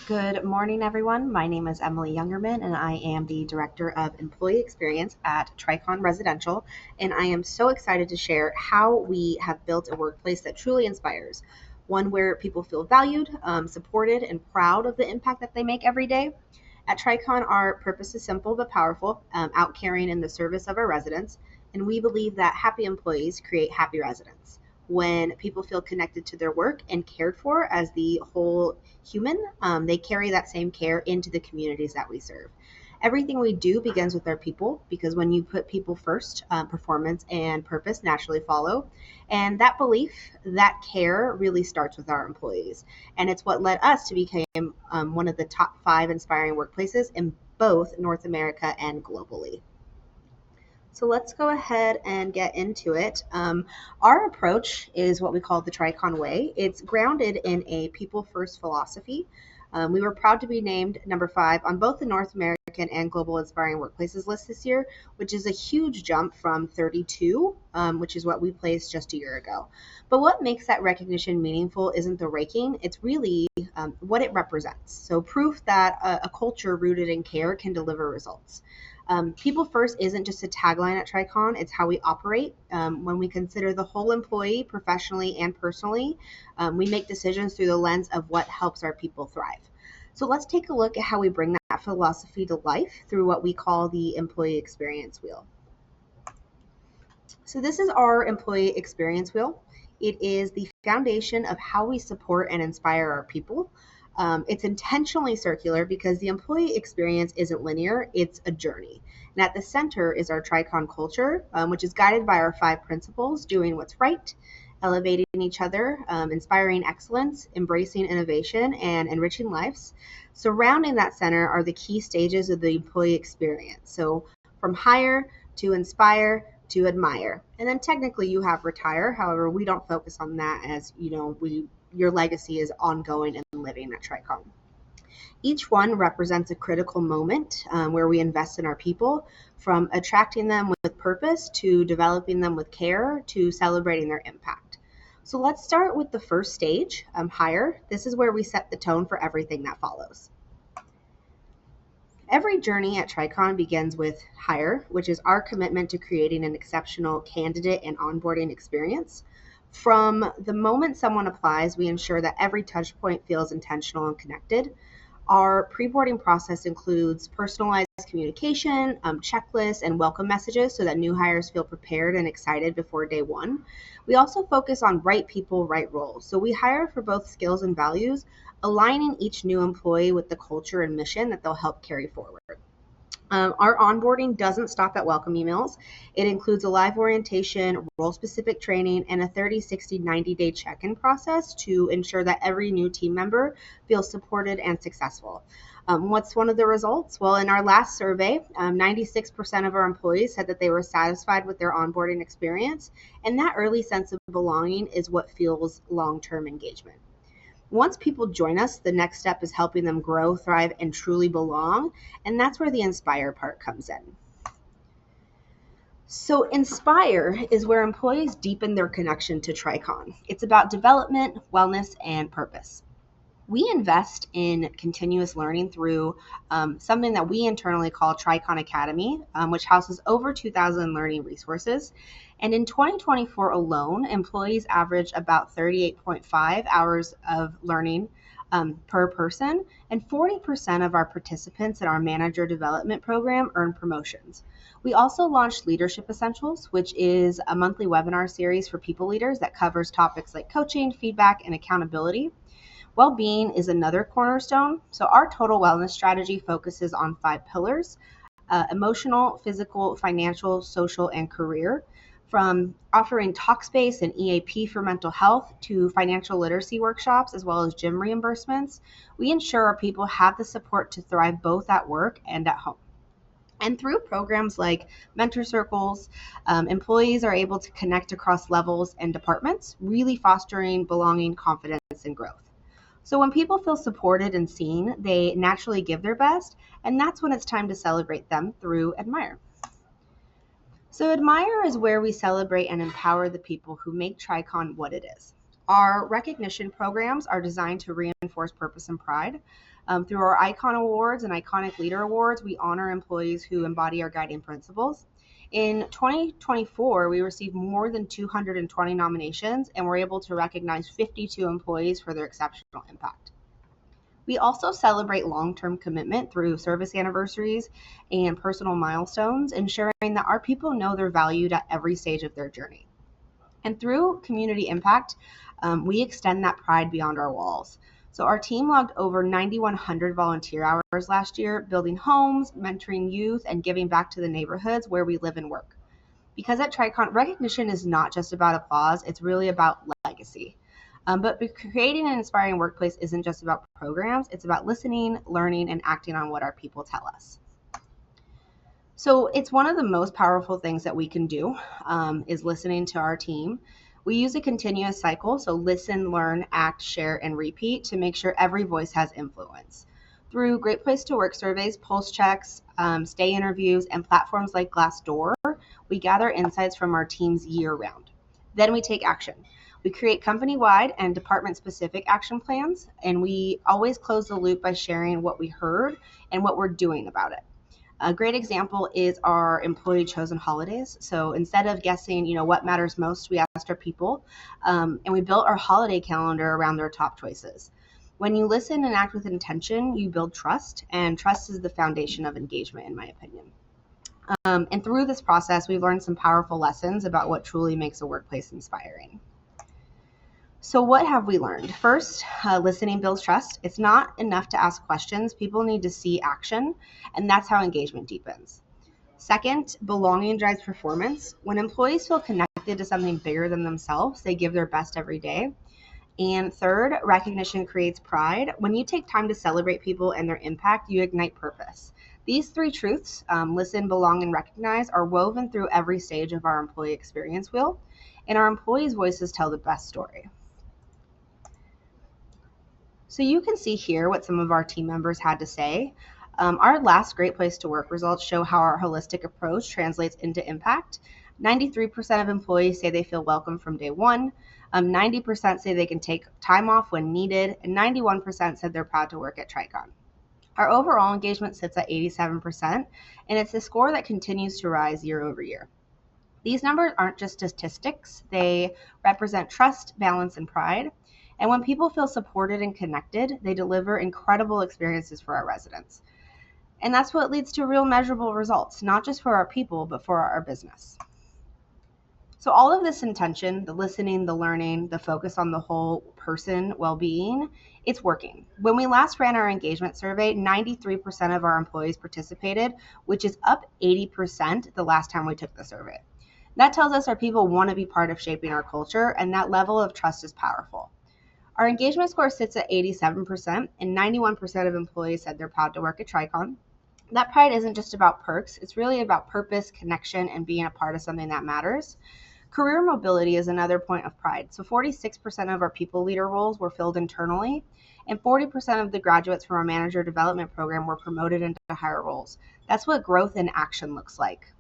Good morning, everyone. My name is Emily Youngerman, and I am the Director of Employee Experience at Tricon Residential. And I am so excited to share how we have built a workplace that truly inspires, one where people feel valued, supported, and proud of the impact that they make every day. At Tricon, our purpose is simple but powerful, out caring in the service of our residents, and we believe that happy employees create happy residents. When people feel connected to their work and cared for as the whole human, they carry that same care into the communities that we serve. Everything we do begins with our people because when you put people first, performance and purpose naturally follow. And that belief, that care really starts with our employees. And it's what led us to become one of the top 5 inspiring workplaces in both North America and globally. So let's go ahead and get into it. Our approach is what we call the Tricon Way. It's grounded in a people-first philosophy. We were proud to be named number 5 on both the North American and Global Inspiring Workplaces list this year, which is a huge jump from 32, which is what we placed just a year ago. But what makes that recognition meaningful isn't the ranking, it's really what it represents. So proof that a culture rooted in care can deliver results. People first isn't just a tagline at Tricon, it's how we operate. When we consider the whole employee professionally and personally, we make decisions through the lens of what helps our people thrive. So let's take a look at how we bring that philosophy to life through what we call the employee experience wheel. So this is our employee experience wheel. It is the foundation of how we support and inspire our people. It's intentionally circular because the employee experience isn't linear, it's a journey. And at the center is our Tricon culture, which is guided by our 5 principles: doing what's right, elevating each other, inspiring excellence, embracing innovation, and enriching lives. Surrounding that center are the key stages of the employee experience. So from hire to inspire to admire. And then technically you have retire. However, we don't focus on that as, your legacy is ongoing and living at Tricon. Each one represents a critical moment where we invest in our people, from attracting them with purpose to developing them with care to celebrating their impact. So let's start with the first stage, hire. This is where we set the tone for everything that follows. Every journey at Tricon begins with hire, which is our commitment to creating an exceptional candidate and onboarding experience. From the moment someone applies, we ensure that every touch point feels intentional and connected. Our pre-boarding process includes personalized communication, checklists, and welcome messages so that new hires feel prepared and excited before day one. We also focus on right people, right roles. So we hire for both skills and values, aligning each new employee with the culture and mission that they'll help carry forward. Our onboarding doesn't stop at welcome emails. It includes a live orientation, role-specific training, and a 30, 60, 90-day check-in process to ensure that every new team member feels supported and successful. What's one of the results? Well, in our last survey, 96% of our employees said that they were satisfied with their onboarding experience, and that early sense of belonging is what fuels long-term engagement. Once people join us, the next step is helping them grow, thrive, and truly belong. And that's where the inspire part comes in. So inspire is where employees deepen their connection to Tricon. It's about development, wellness, and purpose. We invest in continuous learning through something that we internally call Tricon Academy, which houses over 2,000 learning resources. And in 2024 alone, employees average about 38.5 hours of learning per person, and 40% of our participants in our manager development program earn promotions. We also launched Leadership Essentials, which is a monthly webinar series for people leaders that covers topics like coaching, feedback, and accountability. Wellbeing is another cornerstone. So our total wellness strategy focuses on 5 pillars: emotional, physical, financial, social, and career. From offering Talkspace and EAP for mental health to financial literacy workshops, as well as gym reimbursements, we ensure our people have the support to thrive both at work and at home. And through programs like mentor circles, employees are able to connect across levels and departments, really fostering belonging, confidence, and growth. So when people feel supported and seen, they naturally give their best, and that's when it's time to celebrate them through Admire. So Admire is where we celebrate and empower the people who make Tricon what it is. Our recognition programs are designed to reinforce purpose and pride. Through our Icon Awards and Iconic Leader Awards, we honor employees who embody our guiding principles. In 2024, we received more than 220 nominations and were able to recognize 52 employees for their exceptional impact. We also celebrate long-term commitment through service anniversaries and personal milestones, ensuring that our people know they're valued at every stage of their journey. And through community impact, we extend that pride beyond our walls. So our team logged over 9,100 volunteer hours last year, building homes, mentoring youth, and giving back to the neighborhoods where we live and work. Because at Tricon, recognition is not just about applause, it's really about legacy. But creating an inspiring workplace isn't just about programs, it's about listening, learning, and acting on what our people tell us. So it's one of the most powerful things that we can do is listening to our team. We use a continuous cycle, so listen, learn, act, share, and repeat to make sure every voice has influence. Through Great Place to Work surveys, pulse checks, stay interviews, and platforms like Glassdoor, we gather insights from our teams year-round. Then we take action. We create company-wide and department-specific action plans, and we always close the loop by sharing what we heard and what we're doing about it. A great example is our employee chosen holidays. So instead of guessing, what matters most, we asked our people, and we built our holiday calendar around their top choices. When you listen and act with intention, you build trust, and trust is the foundation of engagement, in my opinion. And through this process, we've learned some powerful lessons about what truly makes a workplace inspiring. So what have we learned? First, listening builds trust. It's not enough to ask questions. People need to see action, and that's how engagement deepens. Second, belonging drives performance. When employees feel connected to something bigger than themselves, they give their best every day. And third, recognition creates pride. When you take time to celebrate people and their impact, you ignite purpose. These three truths, listen, belong, and recognize, are woven through every stage of our employee experience wheel, and our employees' voices tell the best story. So you can see here what some of our team members had to say. Our last Great Place to Work results show how our holistic approach translates into impact. 93% of employees say they feel welcome from day one. 90% say they can take time off when needed, and 91% said they're proud to work at Tricon. Our overall engagement sits at 87%, and it's a score that continues to rise year over year. These numbers aren't just statistics, they represent trust, balance, and pride. And when people feel supported and connected, they deliver incredible experiences for our residents. And that's what leads to real measurable results, not just for our people, but for our business. So all of this intention, the listening, the learning, the focus on the whole person well-being, it's working. When we last ran our engagement survey, 93% of our employees participated, which is up 80% the last time we took the survey. That tells us our people want to be part of shaping our culture, and that level of trust is powerful. Our engagement score sits at 87%, and 91% of employees said they're proud to work at Tricon. That pride isn't just about perks, it's really about purpose, connection, and being a part of something that matters. Career mobility is another point of pride. So 46% of our people leader roles were filled internally, and 40% of the graduates from our manager development program were promoted into higher roles. That's what growth in action looks like.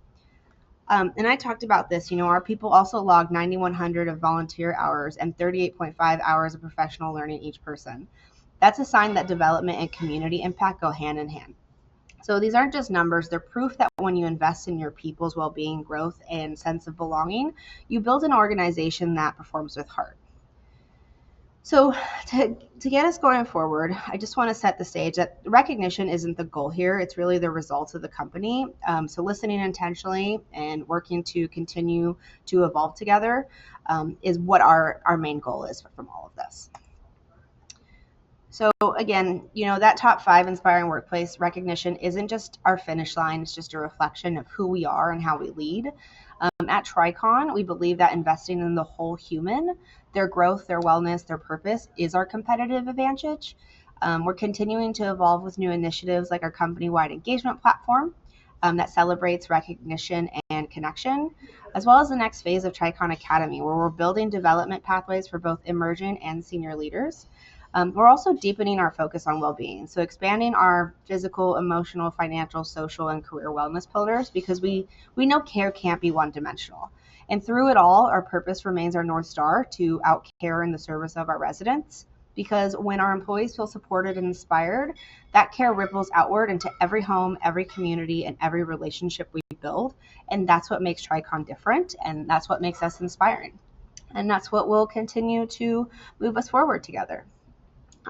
And I talked about this, our people also logged 9,100 of volunteer hours and 38.5 hours of professional learning each person. That's a sign that development and community impact go hand in hand. So these aren't just numbers, they're proof that when you invest in your people's well-being, growth, and sense of belonging, you build an organization that performs with heart. So to get us going forward, I just want to set the stage that recognition isn't the goal here. It's really the results of the company. So listening intentionally and working to continue to evolve together is what our main goal is from all of this. So again, that top 5 inspiring workplace recognition isn't just our finish line. It's just a reflection of who we are and how we lead. At Tricon, we believe that investing in the whole human, their growth, their wellness, their purpose is our competitive advantage. We're continuing to evolve with new initiatives like our company-wide engagement platform that celebrates recognition and connection, as well as the next phase of Tricon Academy, where we're building development pathways for both emerging and senior leaders. We're also deepening our focus on well-being, so expanding our physical, emotional, financial, social, and career wellness pillars, because we know care can't be one-dimensional. And through it all, our purpose remains our North Star to outcare in the service of our residents. because when our employees feel supported and inspired, that care ripples outward into every home, every community, and every relationship we build. And that's what makes Tricon different, and that's what makes us inspiring. And that's what will continue to move us forward together.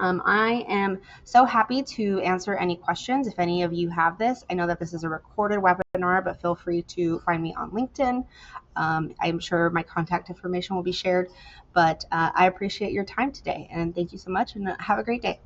I am so happy to answer any questions if any of you have this. I know that this is a recorded webinar, but feel free to find me on LinkedIn. I'm sure my contact information will be shared, but I appreciate your time today, and thank you so much, and have a great day.